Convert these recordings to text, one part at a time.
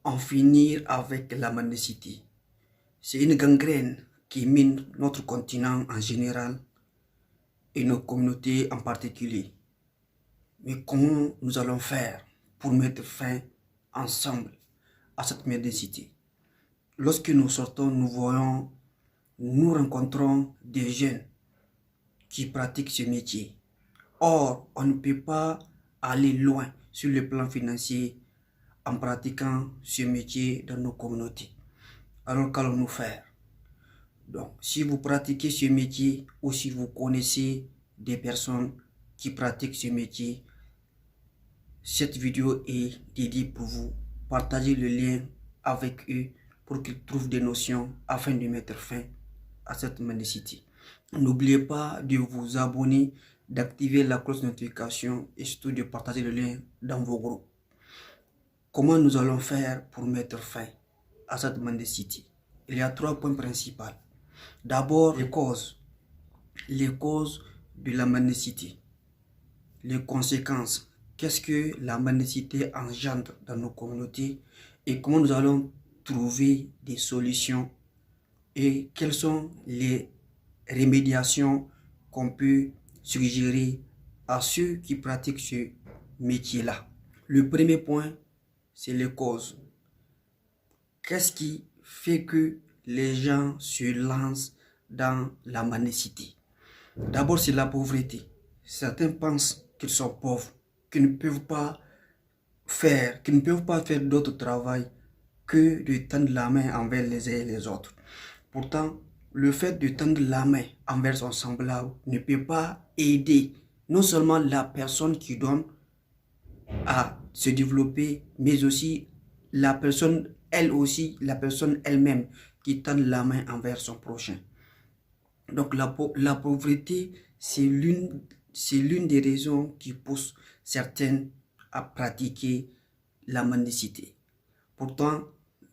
en finir avec la mendicité. C'est une gangrène qui mine notre continent en général et nos communautés en particulier. Mais comment nous allons faire pour mettre fin ensemble à cette mendicité? Lorsque nous sortons, nous rencontrons des jeunes qui pratiquent ce métier. Or, on ne peut pas aller loin sur le plan financier en pratiquant ce métier dans nos communautés. Alors qu'allons-nous faire? Donc, si vous pratiquez ce métier ou si vous connaissez des personnes qui pratiquent ce métier, cette vidéo est dédiée pour vous. Partagez le lien avec eux pour qu'ils trouvent des notions afin de mettre fin à cette mendicité. N'oubliez pas de vous abonner, d'activer la cloche de notification et surtout de partager le lien dans vos groupes. Comment nous allons faire pour mettre fin à cette mendicité? Il y a 3 points principaux. D'abord, les causes de la mendicité, les conséquences. Qu'est-ce que la mendicité engendre dans nos communautés et comment nous allons trouver des solutions et quelles sont les remédiations qu'on peut suggérer à ceux qui pratiquent ce métier-là. Le premier point, c'est les causes. Qu'est-ce qui fait que les gens se lancent dans la mendicité? D'abord, c'est la pauvreté. Certains pensent qu'ils sont pauvres, qu'ils ne peuvent pas faire d'autre travail que de tendre la main envers les uns et les autres. Pourtant, le fait de tendre la main envers son semblable ne peut pas aider non seulement la personne qui donne à se développer, mais aussi la personne elle-même qui tend la main envers son prochain. Donc la pauvreté, c'est l'une des raisons qui pousse certaines à pratiquer la mendicité. Pourtant,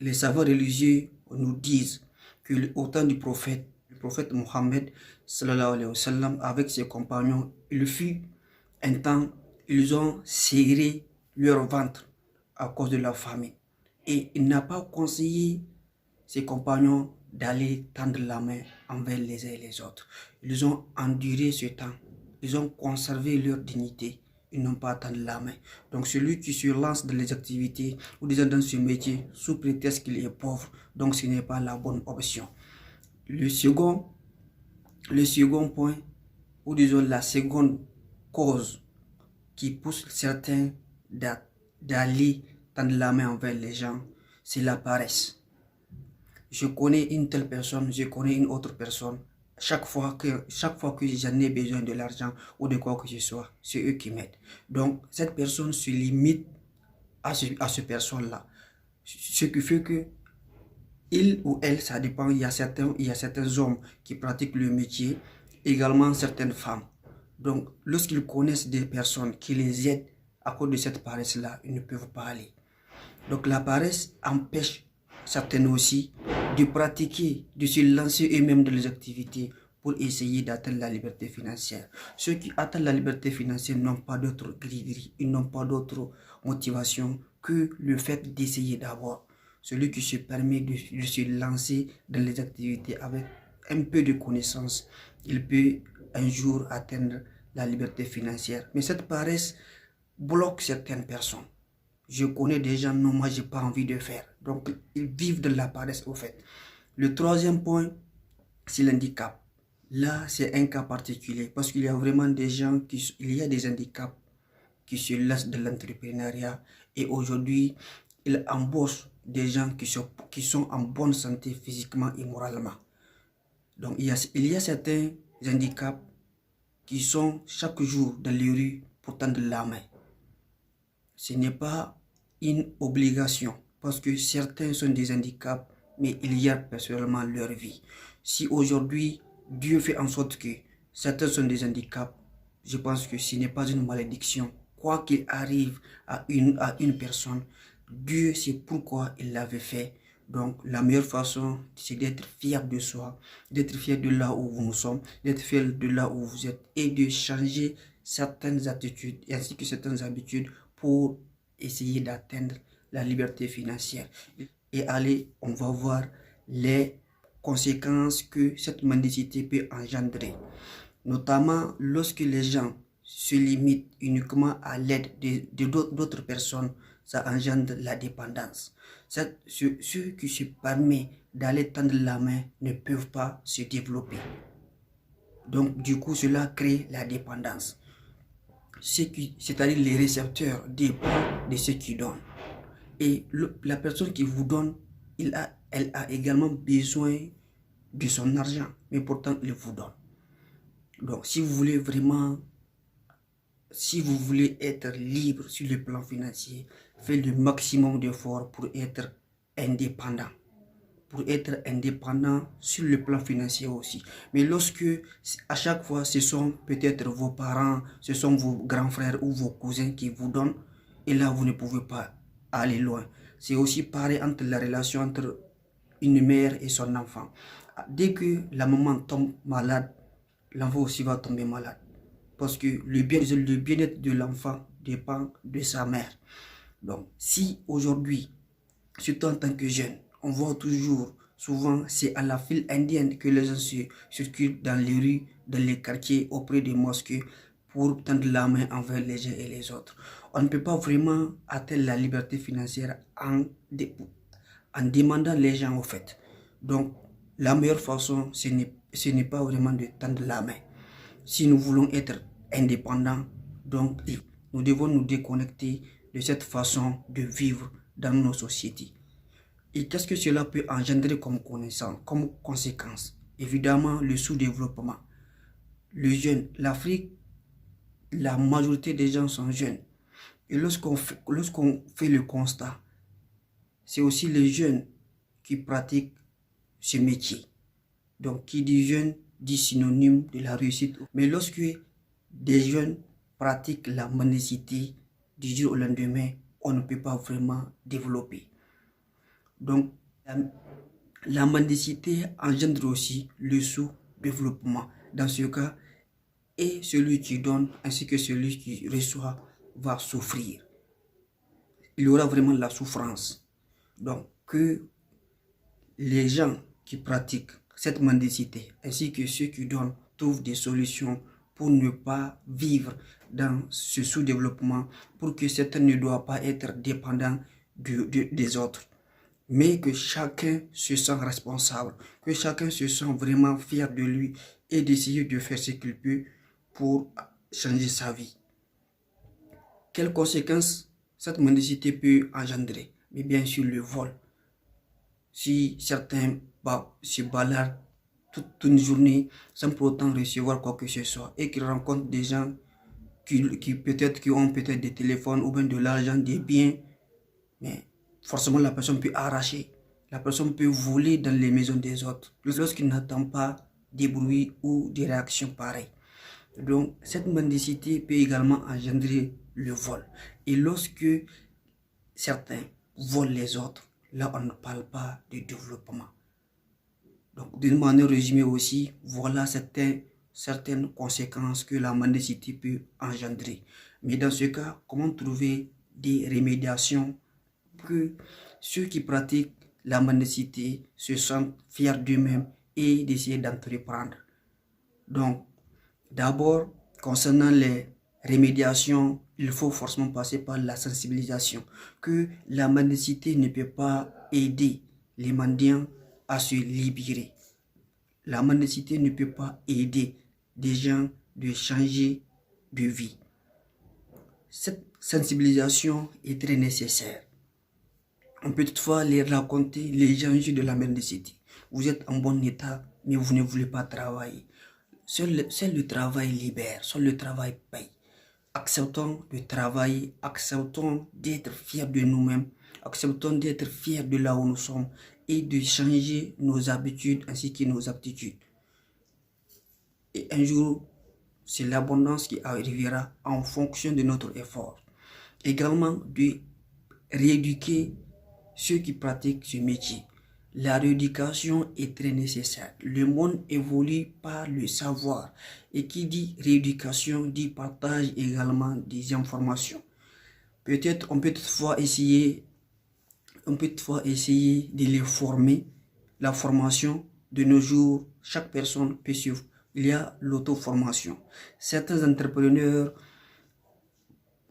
les savants religieux nous disent qu'au temps du prophète Mohammed sallallahu alayhi wa sallam, avec ses compagnons, il fut un temps, ils ont serré leur ventre à cause de la famine. Et il n'a pas conseillé ses compagnons d'aller tendre la main envers les uns et les autres. Ils ont enduré ce temps. Ils ont conservé leur dignité. Ils n'ont pas tendu la main. Donc celui qui se lance dans les activités ou déjà dans ce métier sous prétexte qu'il est pauvre, donc ce n'est pas la bonne option. Le second point, ou disons la seconde cause qui pousse certains d'aller tendre la main envers les gens, c'est la paresse. Je connais une telle personne, je connais une autre personne. Chaque fois que j'en ai besoin de l'argent ou de quoi que ce soit, c'est eux qui m'aident. Donc, cette personne se limite à ce personne-là. Ce qui fait que il ou elle, ça dépend, il y a certains hommes qui pratiquent le métier, également certaines femmes. Donc, lorsqu'ils connaissent des personnes qui les aident à cause de cette paresse-là, ils ne peuvent pas aller. Donc, la paresse empêche certaines aussi de pratiquer, de se lancer eux-mêmes dans les activités pour essayer d'atteindre la liberté financière. Ceux qui atteignent la liberté financière n'ont pas d'autre grille, ils n'ont pas d'autre motivation que le fait d'essayer d'abord. Celui qui se permet de se lancer dans les activités avec un peu de connaissance, il peut un jour atteindre la liberté financière. Mais cette paresse bloque certaines personnes. Je connais des gens, non, moi j'ai pas envie de faire. Donc ils vivent de la paresse au fait. Le troisième point, c'est l'handicap. Là, c'est un cas particulier parce qu'il y a vraiment des gens il y a des handicaps qui se lancent de l'entrepreneuriat et aujourd'hui, ils embauchent des gens qui sont en bonne santé physiquement et moralement. Donc il y a certains handicaps qui sont chaque jour dans les rues pour tendre la main. Ce n'est pas une obligation parce que certains sont des handicaps, mais il y a personnellement leur vie. Si aujourd'hui Dieu fait en sorte que certains sont des handicaps, je pense que ce n'est pas une malédiction. Quoi qu'il arrive à une personne, Dieu sait pourquoi il l'avait fait. Donc la meilleure façon, c'est d'être fier de soi, d'être fier de là où nous sommes, d'être fier de là où vous êtes et de changer certaines attitudes ainsi que certaines habitudes pour essayer d'atteindre la liberté financière. Et allez, on va voir les conséquences que cette mendicité peut engendrer. Notamment lorsque les gens se limitent uniquement à l'aide d'autres personnes, ça engendre la dépendance. Ceux qui se permettent d'aller tendre la main ne peuvent pas se développer. Donc du coup, cela crée la dépendance. C'est-à-dire les récepteurs dépendent de ceux qui donnent. Et la personne qui vous donne, elle a également besoin de son argent, mais pourtant il vous donne. Donc si vous voulez être libre sur le plan financier, faites le maximum d'efforts pour être indépendant. Pour être indépendant sur le plan financier aussi. Mais lorsque à chaque fois ce sont peut-être vos parents, ce sont vos grands frères ou vos cousins qui vous donnent, et là vous ne pouvez pas aller loin. C'est aussi pareil entre la relation entre une mère et son enfant. Dès que la maman tombe malade, l'enfant aussi va tomber malade. Parce que le bien-être de l'enfant dépend de sa mère. Donc, si aujourd'hui, surtout en tant que jeune, on voit toujours, souvent, c'est à la file indienne que les gens circulent dans les rues, dans les quartiers, auprès des mosquées, pour tendre la main envers les uns et les autres. On ne peut pas vraiment atteindre la liberté financière en demandant les gens au fait. Donc, la meilleure façon, ce n'est pas vraiment de tendre la main. Si nous voulons être indépendants, donc nous devons nous déconnecter de cette façon de vivre dans nos sociétés. Et qu'est-ce que cela peut engendrer comme conséquence? Évidemment, le sous-développement. Le jeune, l'Afrique, la majorité des gens sont jeunes. Et lorsqu'on fait le constat, c'est aussi les jeunes qui pratiquent ce métier. Donc, qui dit jeune, dit synonyme de la réussite. Mais lorsque des jeunes pratiquent la mendicité du jour au lendemain, on ne peut pas vraiment développer. Donc, la mendicité engendre aussi le sous-développement. Dans ce cas, et celui qui donne ainsi que celui qui reçoit va souffrir. Il y aura vraiment la souffrance. Donc, que les gens qui pratiquent cette mendicité ainsi que ceux qui donnent trouvent des solutions pour ne pas vivre dans ce sous-développement, pour que certains ne doivent pas être dépendants des autres, mais que chacun se sent responsable, que chacun se sent vraiment fier de lui et d'essayer de faire ce qu'il peut pour changer sa vie. Quelles conséquences cette mendicité peut engendrer? Mais bien sûr le vol. Si certains se baladent toute une journée sans pour autant recevoir quoi que ce soit et qu'ils rencontrent des gens qui ont peut-être des téléphones ou bien de l'argent, des biens, mais forcément la personne peut arracher, la personne peut voler dans les maisons des autres lorsqu'il n'attend pas des bruits ou des réactions pareilles. Donc cette mendicité peut également engendrer le vol. Et lorsque certains volent les autres, là on ne parle pas de développement. Donc d'une manière résumée aussi, voilà certaines conséquences que la mendicité peut engendrer. Mais dans ce cas, comment trouver des remédiations pour que ceux qui pratiquent la mendicité se sentent fiers d'eux-mêmes et d'essayer d'entreprendre? Donc, d'abord, concernant les remédiations, il faut forcément passer par la sensibilisation, que la mendicité ne peut pas aider les mendiants à se libérer. La mendicité ne peut pas aider des gens de changer de vie. Cette sensibilisation est très nécessaire. On peut toutefois les raconter les enjeux de la mendicité. Vous êtes en bon état, mais vous ne voulez pas travailler. Seul le travail libère, seul le travail paye. Acceptons de travailler, acceptons d'être fiers de nous-mêmes, acceptons d'être fiers de là où nous sommes et de changer nos habitudes ainsi que nos aptitudes. Et un jour, c'est l'abondance qui arrivera en fonction de notre effort. Également, de rééduquer ceux qui pratiquent ce métier. La rééducation est très nécessaire. Le monde évolue par le savoir. Et qui dit rééducation dit partage également des informations. On peut toutefois essayer on peut toutefois essayer de les former. La formation, de nos jours, chaque personne peut suivre. Il y a l'auto-formation. Certains entrepreneurs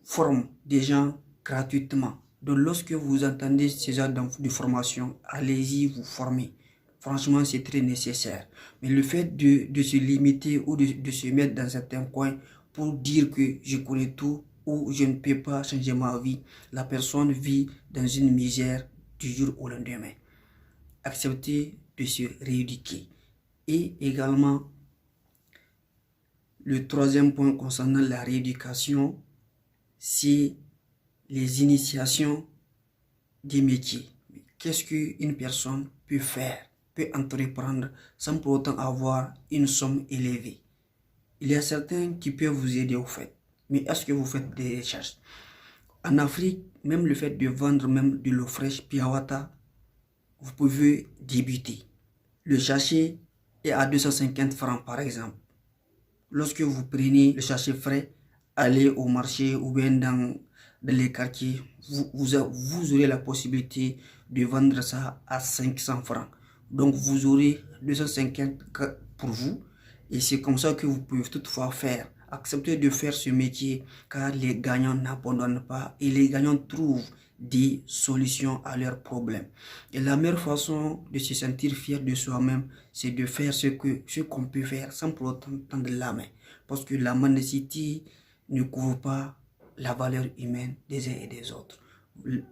forment des gens gratuitement. Donc lorsque vous entendez ces genres de formation, allez-y vous former. Franchement, c'est très nécessaire. Mais le fait de se limiter ou de se mettre dans certains coins pour dire que je connais tout ou je ne peux pas changer ma vie, la personne vit dans une misère du jour au lendemain. Acceptez de se rééduquer. Et également, le troisième point concernant la rééducation, c'est les initiations des métiers. Qu'est-ce qu'une personne peut faire, peut entreprendre sans pour autant avoir une somme élevée? Il y a certains qui peuvent vous aider au fait. Mais est-ce que vous faites des recherches? En Afrique, même le fait de vendre même de l'eau fraîche, Piawata, vous pouvez débuter. Le sachet est à 250 francs par exemple. Lorsque vous prenez le sachet frais, allez au marché ou bien dans les quartiers, vous aurez la possibilité de vendre ça à 500 francs. Donc vous aurez 250 pour vous et c'est comme ça que vous pouvez toutefois faire. Acceptez de faire ce métier car les gagnants n'abandonnent pas et les gagnants trouvent des solutions à leurs problèmes. Et la meilleure façon de se sentir fier de soi-même, c'est de faire ce qu'on peut faire sans pour autant tendre la main. Parce que la mendicité ne couvre pas la valeur humaine des uns et des autres.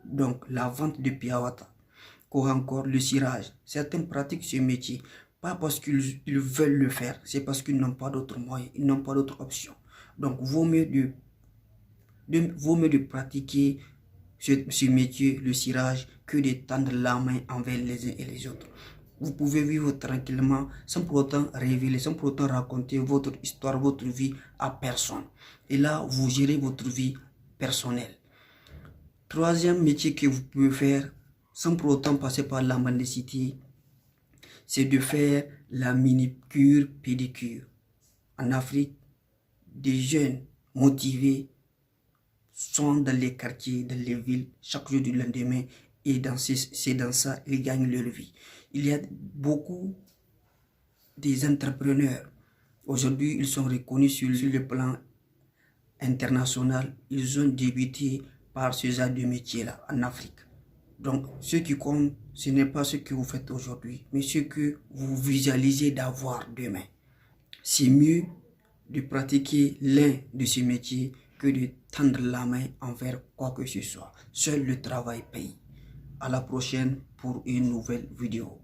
Donc la vente de Piawata, ou encore le cirage. Certains pratiquent ce métier, pas parce qu'ils veulent le faire, c'est parce qu'ils n'ont pas d'autres moyens, ils n'ont pas d'autres options. Donc vaut mieux de pratiquer ce métier, le cirage, que de tendre la main envers les uns et les autres. Vous pouvez vivre tranquillement sans pour autant révéler, sans pour autant raconter votre histoire, votre vie à personne. Et là, vous gérez votre vie personnelle. Troisième métier que vous pouvez faire sans pour autant passer par la mendicité, c'est de faire la manicure pédicure. En Afrique, des jeunes motivés sont dans les quartiers, dans les villes, chaque jour du lendemain, et c'est dans ça ils gagnent leur vie. Il y a beaucoup des entrepreneurs. Aujourd'hui, ils sont reconnus sur le plan international. Ils ont débuté par ce genre de métier-là en Afrique. Donc, ce qui compte, ce n'est pas ce que vous faites aujourd'hui, mais ce que vous visualisez d'avoir demain. C'est mieux de pratiquer l'un de ces métiers que de tendre la main envers quoi que ce soit. Seul le travail paye. À la prochaine pour une nouvelle vidéo.